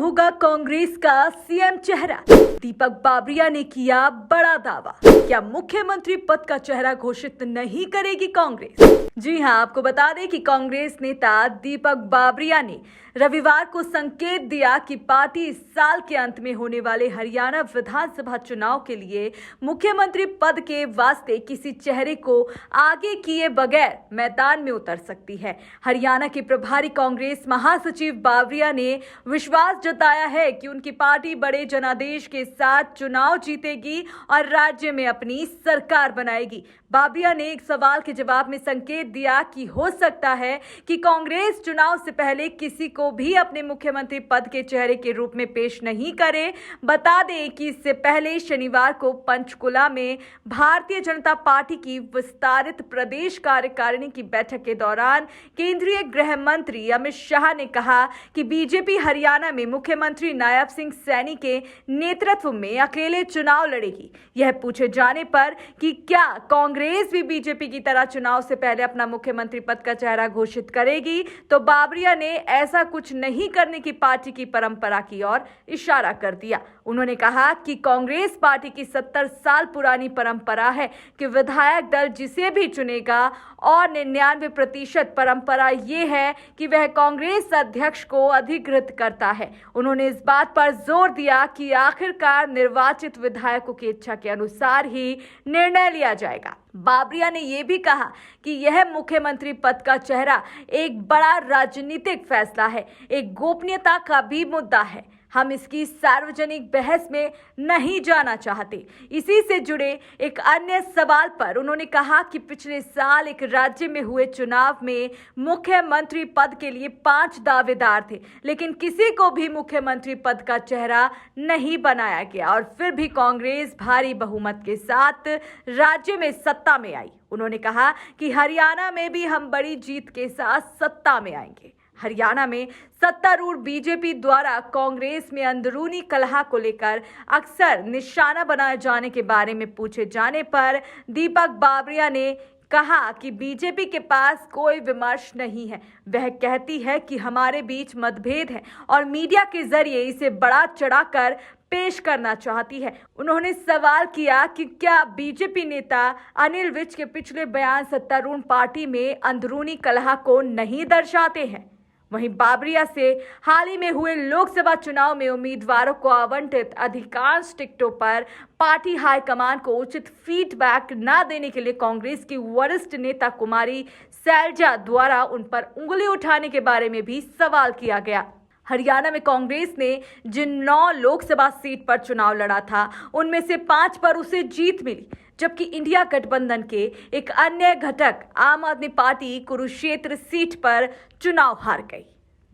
होगा कांग्रेस का सीएम चेहरा। दीपक बाबरिया ने किया बड़ा दावा। क्या मुख्यमंत्री पद का चेहरा घोषित नहीं करेगी कांग्रेस? जी हां, आपको बता दें कि कांग्रेस नेता दीपक बाबरिया ने रविवार को संकेत दिया कि पार्टी इस साल के अंत में होने वाले हरियाणा विधानसभा चुनाव के लिए मुख्यमंत्री पद के वास्ते किसी चेहरे को आगे किए बगैर मैदान में उतर सकती है। हरियाणा के प्रभारी कांग्रेस महासचिव बाबरिया ने विश्वास जताया है कि उनकी पार्टी बड़े जनादेश के साथ चुनाव जीतेगी और राज्य में अपनी सरकार बनाएगी। बाबरिया ने एक सवाल के जवाब में संकेत दिया कि हो सकता है कि कांग्रेस चुनाव से पहले किसी को भी अपने मुख्यमंत्री पद के चेहरे के रूप में पेश नहीं करे। बता दें कि इससे पहले शनिवार को पंचकुला में भारतीय जनता पार्टी की विस्तारित प्रदेश कार्यकारिणी की बैठक के दौरान केंद्रीय गृह मंत्री अमित शाह ने कहा कि बीजेपी हरियाणा में मुख्यमंत्री नायब सिंह सैनी के नेतृत्व में अकेले चुनाव लड़ेगी। यह पूछे जाने पर कि क्या कांग्रेस भी बीजेपी की तरह चुनाव से पहले अपना मुख्यमंत्री पद का चेहरा घोषित करेगी, तो बाबरिया ने ऐसा कुछ नहीं करने की पार्टी की परंपरा की ओर इशारा कर दिया। उन्होंने कहा कि कांग्रेस पार्टी की 70 साल पुरानी परंपरा है कि विधायक दल जिसे भी चुनेगा और 99% परंपरा ये है कि वह कांग्रेस अध्यक्ष को अधिकृत करता है। उन्होंने इस बात पर जोर दिया कि आखिरकार निर्वाचित विधायकों की इच्छा के अनुसार ही निर्णय लिया जाएगा। बाबरिया ने यह भी कहा कि यह मुख्यमंत्री पद का चेहरा एक बड़ा राजनीतिक फैसला है, एक गोपनीयता का भी मुद्दा है। हम इसकी सार्वजनिक बहस में नहीं जाना चाहते। इसी से जुड़े एक अन्य सवाल पर उन्होंने कहा कि पिछले साल एक राज्य में हुए चुनाव में मुख्यमंत्री पद के लिए 5 दावेदार थे, लेकिन किसी को भी मुख्यमंत्री पद का चेहरा नहीं बनाया गया और फिर भी कांग्रेस भारी बहुमत के साथ राज्य में सत्ता में आई। उन्होंने कहा कि हरियाणा में भी हम बड़ी जीत के साथ सत्ता में आएंगे। हरियाणा में सत्तारूढ़ बीजेपी द्वारा कांग्रेस में अंदरूनी कलह को लेकर अक्सर निशाना बनाए जाने के बारे में पूछे जाने पर दीपक बाबरिया ने कहा कि बीजेपी के पास कोई विमर्श नहीं है। वह कहती है कि हमारे बीच मतभेद है और मीडिया के जरिए इसे बड़ा चढ़ाकर पेश करना चाहती है। उन्होंने सवाल किया कि क्या बीजेपी नेता अनिल विज के पिछले बयान सत्तारूढ़ पार्टी में अंदरूनी कलह को नहीं दर्शाते हैं। वहीं बाबरिया से हाल ही में हुए लोकसभा चुनाव में उम्मीदवारों को आवंटित अधिकांश टिकटों पर पार्टी हाईकमान को उचित फीडबैक न देने के लिए कांग्रेस की वरिष्ठ नेता कुमारी शैलजा द्वारा उन पर उंगली उठाने के बारे में भी सवाल किया गया। हरियाणा में कांग्रेस ने जिन 9 लोकसभा सीट पर चुनाव लड़ा था, उनमें से 5 पर उसे जीत मिली, जबकि इंडिया गठबंधन के एक अन्य घटक आम आदमी पार्टी कुरुक्षेत्र सीट पर चुनाव हार गई।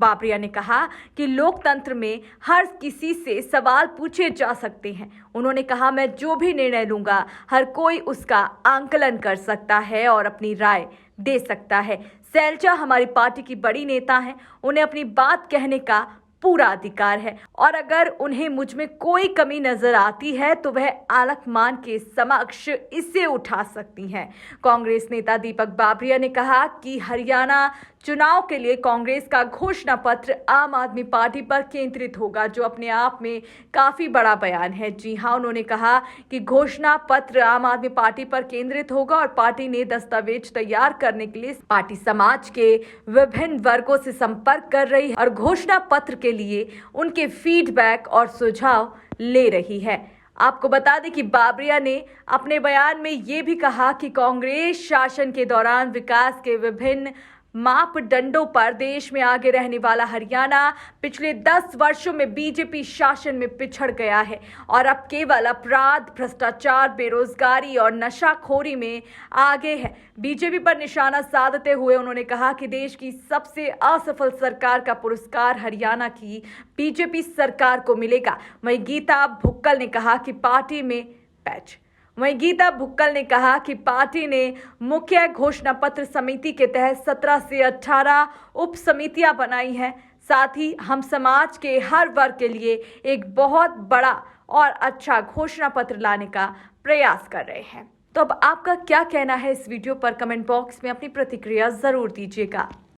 बाबरिया ने कहा कि लोकतंत्र में हर किसी से सवाल पूछे जा सकते हैं। उन्होंने कहा, मैं जो भी निर्णय लूंगा हर कोई उसका आंकलन कर सकता है और अपनी राय दे सकता है। शैलजा हमारी पार्टी की बड़ी नेता हैं, उन्हें अपनी बात कहने का पूरा अधिकार है और अगर उन्हें मुझ में कोई कमी नजर आती है तो वह आलकमान के समक्ष इसे उठा सकती हैं। कांग्रेस नेता दीपक बाबरिया ने कहा कि हरियाणा चुनाव के लिए कांग्रेस का घोषणा पत्र आम आदमी पार्टी पर केंद्रित होगा, जो अपने आप में काफी बड़ा बयान है। जी हां, उन्होंने कहा कि घोषणा पत्र आम आदमी पार्टी पर केंद्रित होगा और पार्टी ने दस्तावेज तैयार करने के लिए पार्टी समाज के विभिन्न वर्गों से संपर्क कर रही है और घोषणा पत्र के लिए उनके फीडबैक और सुझाव ले रही है। आपको बता दें कि बाबरिया ने अपने बयान में ये भी कहा कि कांग्रेस शासन के दौरान विकास के विभिन्न मापदंडों पर देश में आगे रहने वाला हरियाणा पिछले 10 वर्षों में बीजेपी शासन में पिछड़ गया है और अब केवल अपराध, भ्रष्टाचार, बेरोजगारी और नशाखोरी में आगे है। बीजेपी पर निशाना साधते हुए उन्होंने कहा कि देश की सबसे असफल सरकार का पुरस्कार हरियाणा की बीजेपी सरकार को मिलेगा। वहीं गीता भुक्कल ने कहा कि पार्टी ने मुख्य घोषणा पत्र समिति के तहत 17 से 18 उप समितियां बनाई हैं। साथ ही हम समाज के हर वर्ग के लिए एक बहुत बड़ा और अच्छा घोषणा पत्र लाने का प्रयास कर रहे हैं। तो अब आपका क्या कहना है इस वीडियो पर? कमेंट बॉक्स में अपनी प्रतिक्रिया जरूर दीजिएगा।